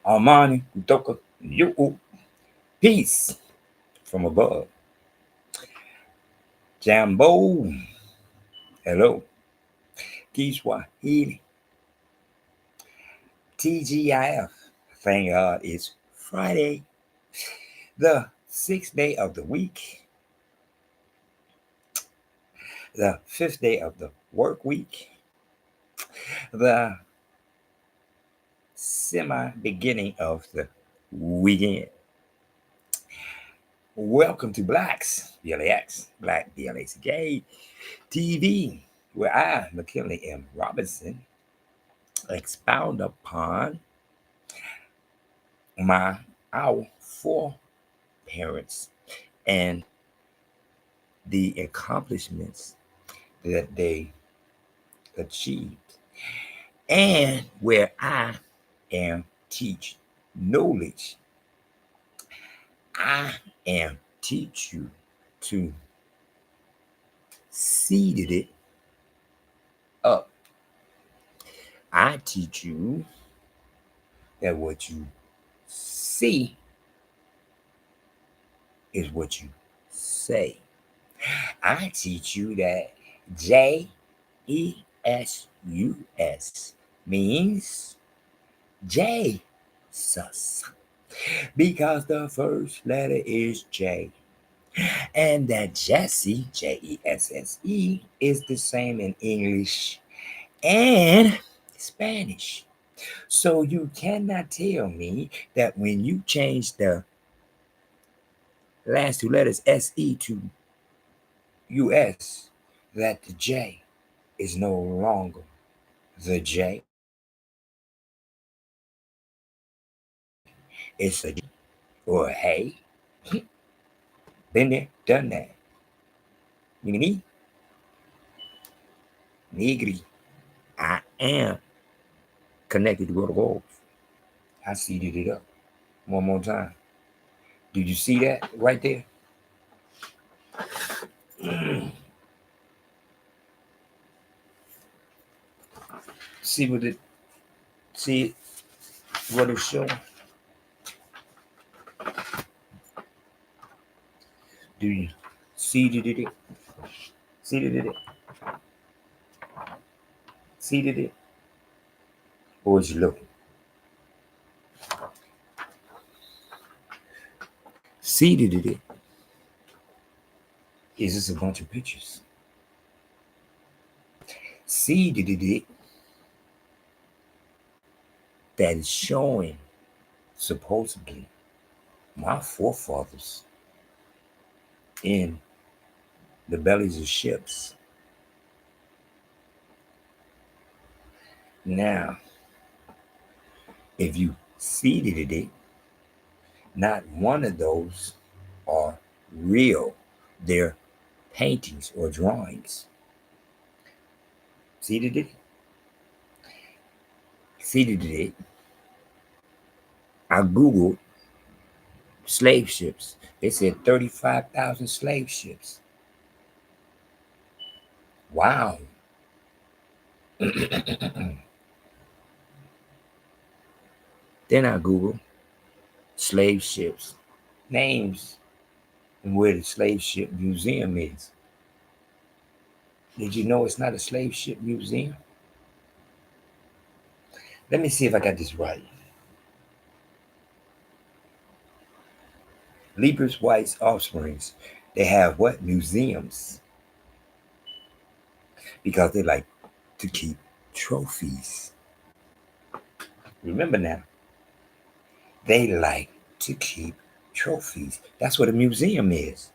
Amani, Kutoka, Yuku, peace from above. Jambo, hello, Kiswahili, TGIF. Thank God it's Friday, the sixth day of the week, the fifth day of the work week, the semi beginning of the weekend. Welcome to Black BLACK TV, where I, McKinley M. Robinson, expound upon our four parents and the accomplishments that they achieved, and where I am teach knowledge. I am teach you to seed it up. I teach you that what you see is what you say. I teach you that JESUS means Jesus, because the first letter is J, and that Jesse, JESSE, is the same in English and Spanish. So you cannot tell me that when you change the last two letters SE to US, that the J is no longer the J. It's a G or a hey. Been there, done that. Me, nigri. I am connected to the goals. I seeded it up. One more time. Did you see that right there? See what it see what it's showing? Do you seeded it? Seeded it? Seeded it? Or is you looking? Seeded it is just a bunch of pictures. Seeded it that is showing supposedly my forefathers in the bellies of ships. Now, if you seeded it, not one of those are real. They're paintings or drawings. Seeded it? Seeded it. I Googled slave ships. They said 35,000 slave ships. Wow. Then I Googled slave ships, names, and where the slave ship museum is. Did you know it's not a slave ship museum? Let me see if I got this right. Lepers, whites, offsprings, they have what? Museums. Because they like to keep trophies. Remember now, they like to keep trophies. That's what a museum is.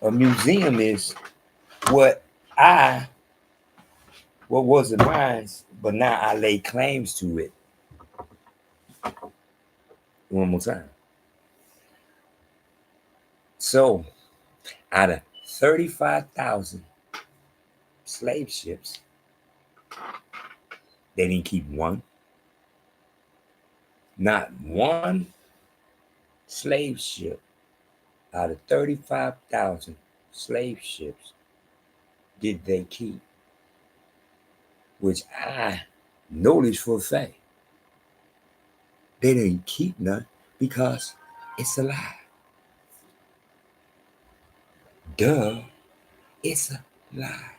A museum is what wasn't mine, but now I lay claims to it. One more time. So, out of 35,000 slave ships, they didn't keep one. Not one slave ship out of 35,000 slave ships did they keep, which I noticed for a fact. They didn't keep none because it's a lie. Duh, it's a lie.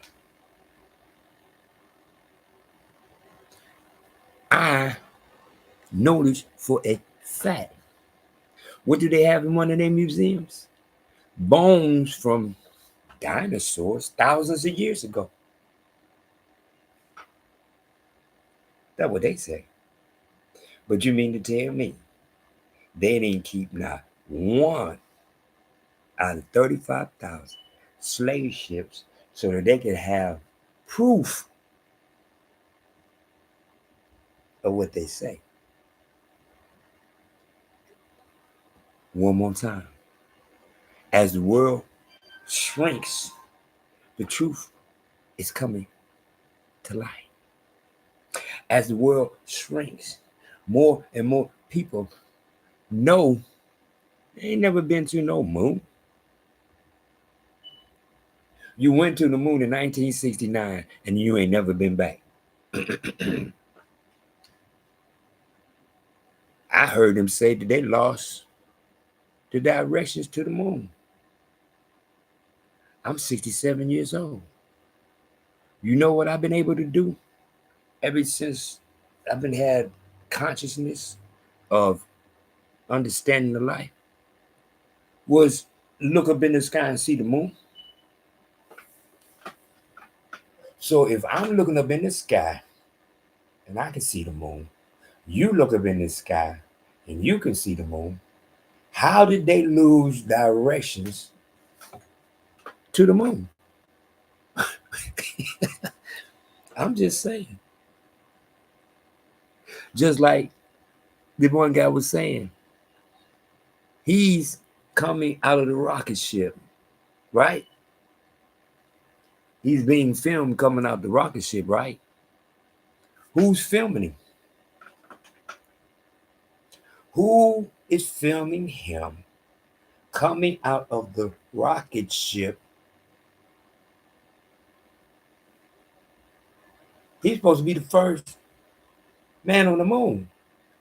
I noticed for a fact. What do they have in one of their museums? Bones from dinosaurs thousands of years ago. That's what they say. But you mean to tell me they didn't keep not one out of 35,000 slave ships so that they could have proof of what they say? One more time. As the world shrinks, the truth is coming to light. As the world shrinks, more and more people know they ain't never been to no moon. You went to the moon in 1969 and you ain't never been back. I heard them say that they lost the directions to the moon. I'm 67 years old. You know what I've been able to do ever since I've been had consciousness of understanding the life was look up in the sky and see the moon. So if I'm looking up in the sky and I can see the moon, you look up in the sky and you can see the moon. How did they lose directions to the moon? I'm just saying. Just like the one guy was saying, he's coming out of the rocket ship, right? He's being filmed coming out the rocket ship, right? Who's filming him? Who is filming him coming out of the rocket ship? He's supposed to be the first man on the moon.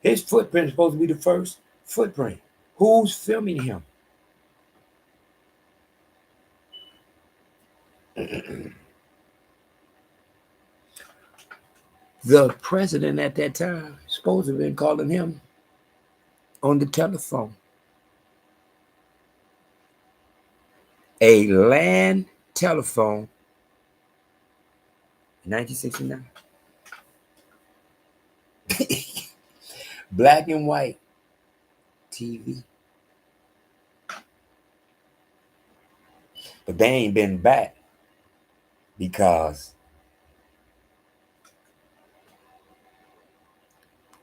His footprint is supposed to be the first footprint. Who's filming him? The president at that time supposed to have been calling him on the telephone. A land telephone in 1969. Black and white TV. But they ain't been back because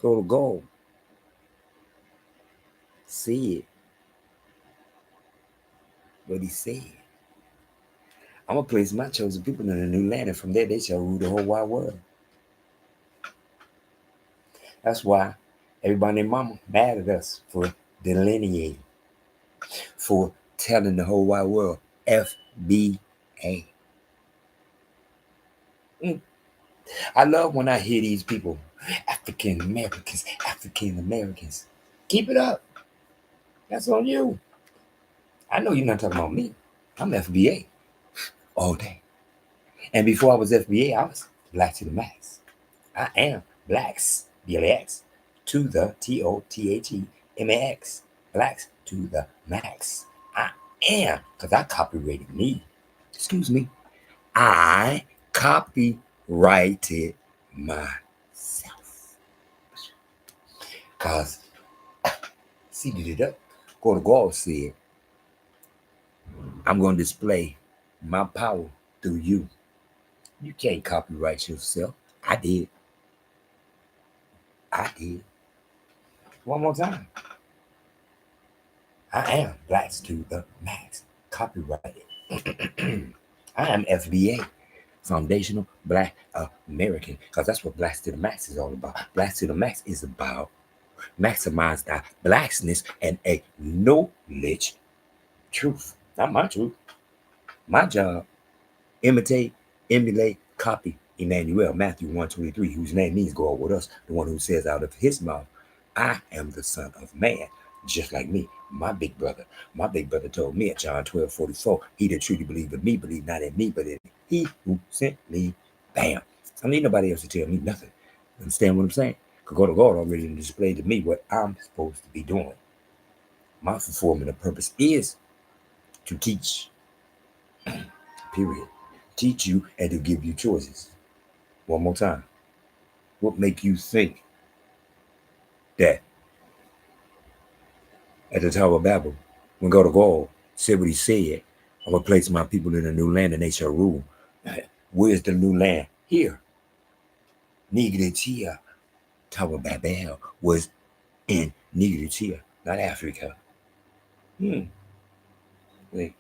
go to gold. See it. What he said. I'm gonna place my chosen people in a new land, and from there they shall rule the whole wide world. That's why everybody and mama mad at us for delineating, for telling the whole wide world FBA. I love when I hear these people, African Americans, African Americans. Keep it up. That's on you. I know you're not talking about me. I'm FBA all day. And before I was FBA, I was black to the max. I am blacks, BLAX, to the TOTHEMAX. Blacks to the max. I am, because I copyrighted me. Excuse me. I copyrighted myself. Because, seeded it up. Go to God said, I'm going to display my power through you. You can't copyright yourself. I did. I did. One more time. I am blacks to the max. Copyrighted. I am FBA. Foundational Black American. Because that's what Blacks to the Max is all about. Blacks to the Max is about maximize that blacksness and acknowledge truth. Not my truth. My job, imitate, emulate, copy Emmanuel, Matthew 1:23, whose name means go with us, the one who says out of his mouth I am the Son of Man, just like me. My big brother told me at John 12:44, he that truly believe in me, believe not in me, but in he who sent me. Bam. I don't need nobody else to tell me nothing. Understand what I'm saying? Because God already displayed to me what I'm supposed to be doing. My fulfillment of purpose is to teach, period. Teach you and to give you choices. One more time. What make you think that at the Tower of Babel, when God said what he said, I'm going to place my people in a new land and they shall rule. Where's the new land? Here. Nigeritia. Tower of Babel was in Nigeritia, not Africa. Wait,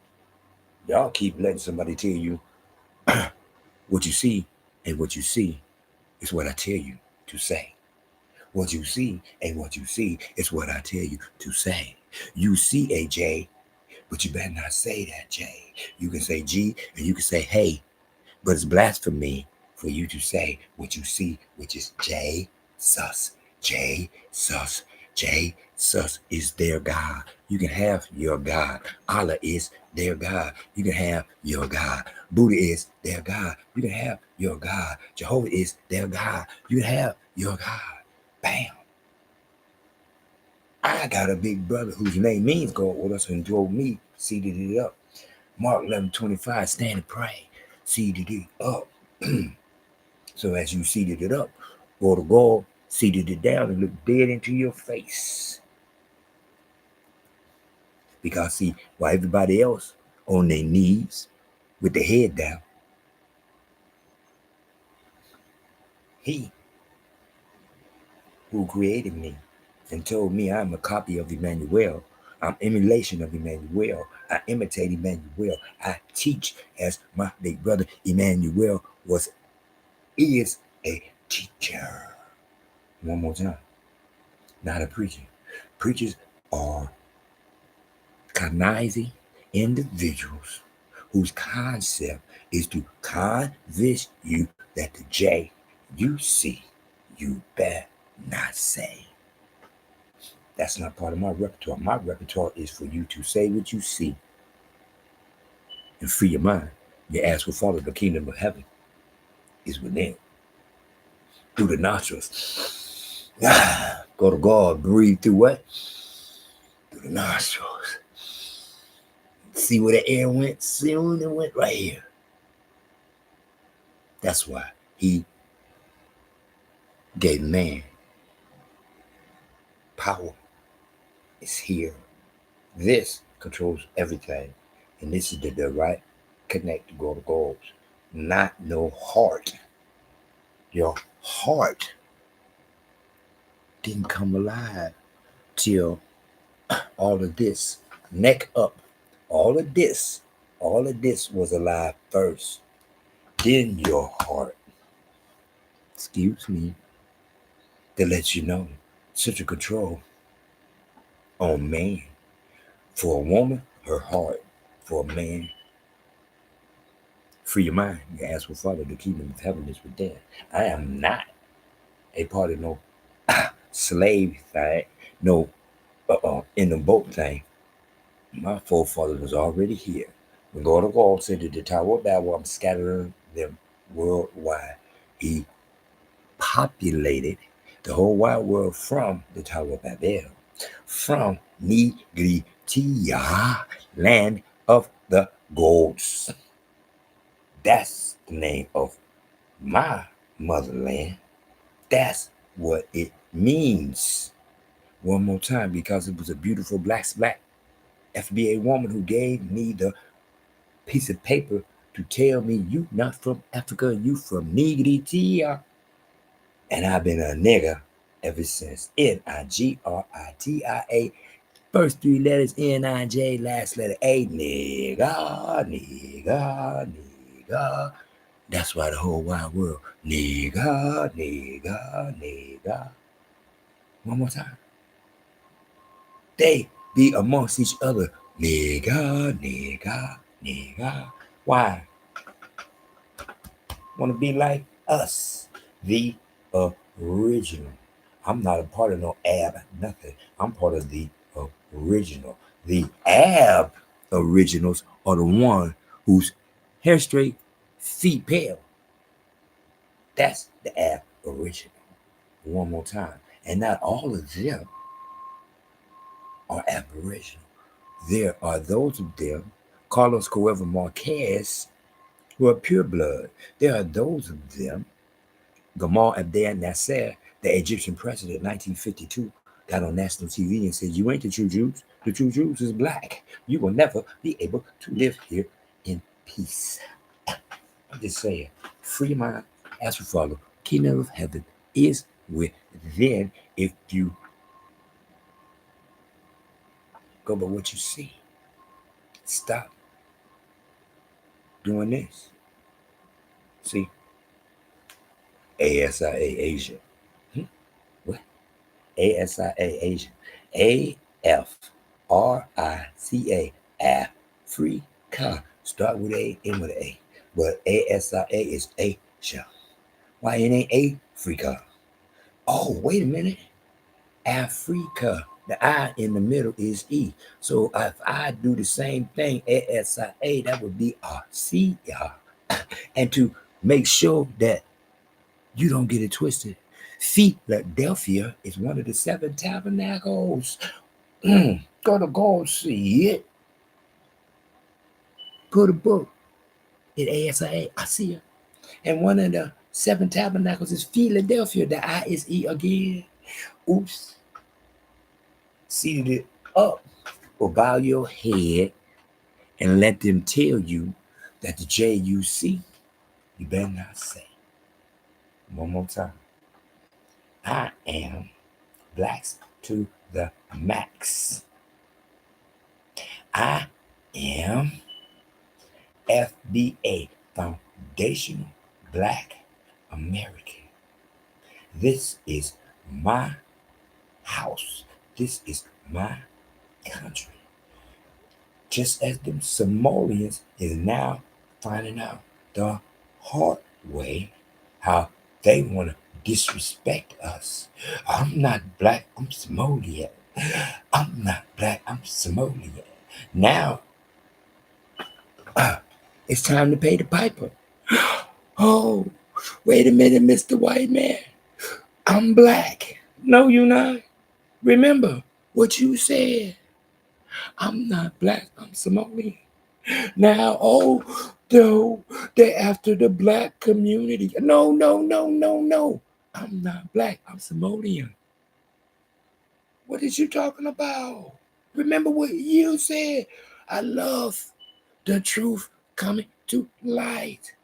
y'all keep letting somebody tell you what you see, and what you see is what I tell you to say. What you see and what you see is what I tell you to say. You see a J, but you better not say that J. You can say G and you can say hey, but it's blasphemy for you to say what you see, which is J sus. J sus. J sus is their God. You can have your God. Allah is their God. You can have your God. Buddha is their God. You can have your God. Jehovah is their God. You can have your God. Bam. I got a big brother whose name means God with us and told me, seated it up. Mark 11:25, stand and pray. Seated it up. So as you seated it up, or the God seated it down and looked dead into your face. Because see, while everybody else on their knees with their head down, he who created me and told me I'm a copy of Emmanuel, I'm emulation of Emmanuel, I imitate Emmanuel, I teach as my big brother Emmanuel is a teacher. One more time, not a preacher. Preachers are conniving individuals whose concept is to convince you that the J you see, you better not say. That's not part of my repertoire. My repertoire is for you to say what you see and free your mind. Your ass will follow. The kingdom of heaven is within. Through the nostrils. Go to God, breathe through what? Through the nostrils. See where the air went? Soon it went right here. That's why he gave man power. It's here. This controls everything. And this is the direct connect to go to goals. Not no heart. Your heart didn't come alive till all of this. Neck up. All of this was alive first. Then your heart. Excuse me. That lets you know. Such a control on man. For a woman, her heart. For a man, free your mind. Your ass will follow. The kingdom of heaven is within. I am not a part of no slave thing, no in the boat thing. My forefathers was already here. When God said that the Tower of Babel, I'm scattering them worldwide. He populated the whole wide world from the Tower of Babel, from Nigritia, land of the gods. That's the name of my motherland. That's what it means. One more time, because it was a beautiful Blaxblack FBA woman who gave me the piece of paper to tell me you not from Africa, you from Nigritia. And I've been a nigga ever since. Nigrtia. First three letters Nij, last letter A. Nigga, nigga, nigga. That's why the whole wide world. Nigga, nigga, nigga. One more time. They be amongst each other. Nigga, nigga, nigga. Why? Want to be like us, the original. I'm not a part of no ab nothing. I'm part of the original. The ab originals are the one whose hair straight, feet pale. That's the ab original. One more time. And not all of them are aboriginal. There are those of them, Carlos Cuervo Marquez, who are pure blood. There are those of them, Gamal Abdel Nasser, the Egyptian president in 1952, got on national TV and said, "You ain't the true Jews. The true Jews is black. You will never be able to live here in peace." I'm just saying, free mind, as we follow, kingdom of heaven is within if you go by what you see. Stop doing this. See, ASIA Asia. What? ASIA Asia. AFRICA. Africa. Start with A, end with A. But ASIA is Asia. Why it ain't Africa? Oh, wait a minute. Africa. The I in the middle is E. So if I do the same thing, ASIA, that would be ASIA. And to make sure that you don't get it twisted, Philadelphia is one of the seven tabernacles. Go see it. Put a book in ASIA. I see it. And one of the seven tabernacles is Philadelphia. The I is E again. Oops. Seated it up or bow your head and let them tell you that the JUC, you better not say. One more time. I am blacks to the max. I am FBA, Foundational Black American. This is my house. This is my country. Just as the Somalians is now finding out the hard way how they want to disrespect us. I'm not black, I'm Somalian. I'm not black, I'm Somalian. Now, it's time to pay the piper. Oh, wait a minute, Mr. White Man. I'm black. No, you're not. Remember what you said. I'm not black, I'm Somalian. Now, oh, no, they're after the black community. No, no, no, no, no. I'm not black, I'm Somalian. What is you talking about? Remember what you said. I love the truth coming to light.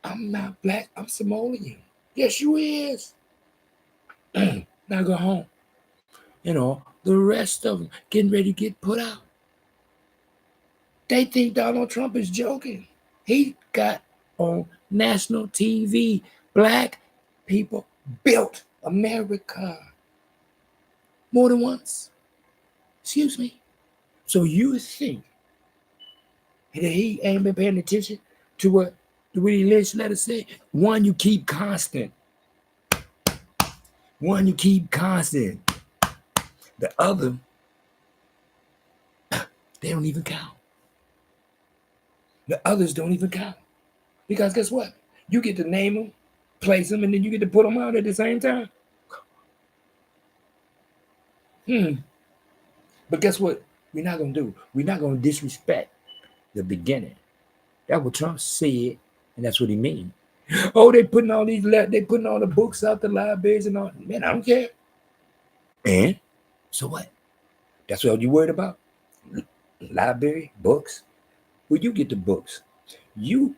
I'm not black, I'm Somalian. Yes, you is. Now go home. You know, the rest of them getting ready to get put out. They think Donald Trump is joking. He got on national TV. Black people built America more than once. Excuse me. So you think that he ain't been paying attention to what the Willie Lynch letter say? One, you keep constant. One, you keep constant. The other, they don't even count. The others don't even count. Because guess what? You get to name them, place them, and then you get to put them out at the same time. But guess what? We're not going to do? We're not going to disrespect the beginning. That's what Trump said, and that's what he means. Oh, they putting all the books out, the libraries and all. Man, I don't care. And so what? That's what you worried about? Library, books? Well, you get the books. You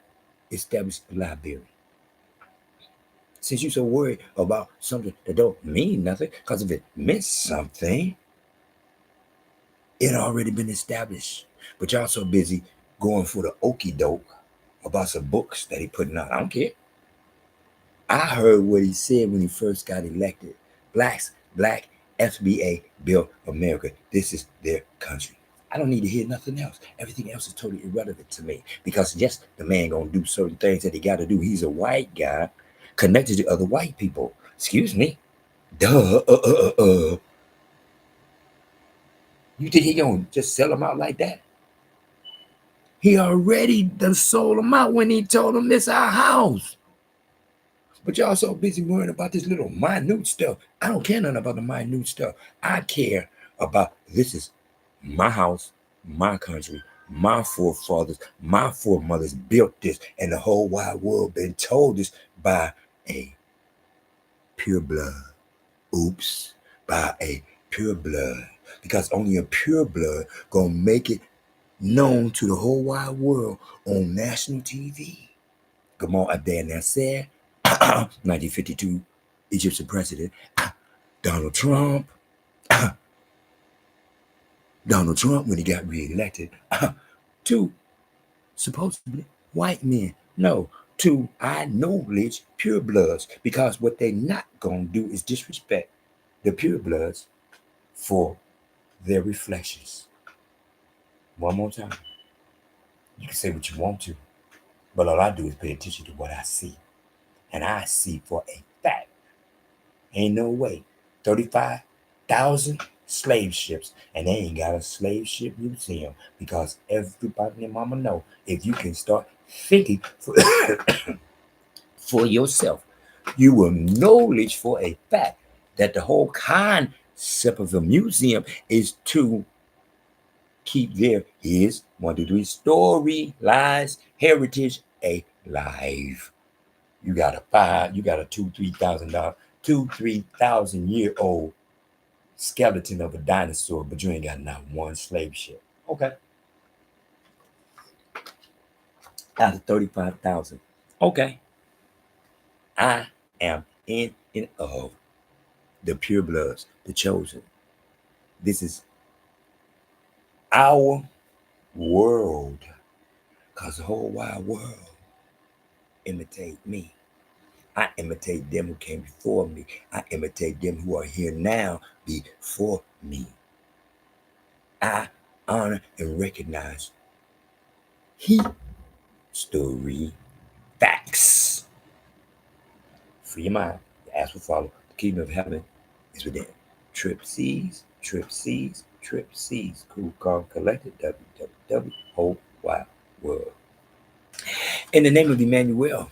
establish the library. Since you're so worried about something that don't mean nothing, because if it meant something, it already been established. But y'all so busy going for the okey doke about some books that he putting out. I don't care. I heard what he said when he first got elected. Black FBA built America. This is their country. I don't need to hear nothing else. Everything else is totally irrelevant to me. Because yes, the man gonna do certain things that he gotta do. He's a white guy connected to other white people. Excuse me. Duh. You think he gonna just sell them out like that? He already done sold them out when he told them this our house. But y'all so busy worrying about this little minute stuff. I don't care nothing about the minute stuff. I care about this is my house, my country, my forefathers, my foremothers built this, and the whole wide world been told this by a pure blood. Oops, by a pure blood. Because only a pure blood gonna make it known to the whole wide world on national TV. Gamal Abdel Nasser, 1952 Egyptian president, Donald Trump, Donald Trump when he got reelected, two supposedly white men. No, two I acknowledge pure bloods because what they not gonna do is disrespect the pure bloods for their reflections. One more time. You can say what you want to, but all I do is pay attention to what I see. And I see for a fact, ain't no way, 35,000 slave ships, and they ain't got a slave ship museum because everybody and their mama know if you can start thinking for yourself, you will knowledge for a fact that the whole concept of the museum is to keep their his 1 2 3 story, lies, heritage alive. You got a five, you got a $2,000, 3,000, 3,000 year old skeleton of a dinosaur, but you ain't got not one slave ship. Okay. Out of 35,000. Okay. I am in and of the pure bloods, the chosen. This is our world. Because the whole wide world imitate me. I imitate them who came before me. I imitate them who are here now before me. I honor and recognize history facts. Free your mind. The ask will follow. The kingdom of heaven is within. Trip C's, trip C's, trip C's. Cool, calm, collected. WWW. Whole wide world. In the name of Emmanuel,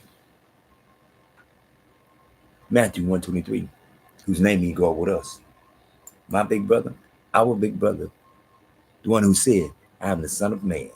Matthew 123, whose name he go with us. My big brother, our big brother, the one who said, I am the Son of Man.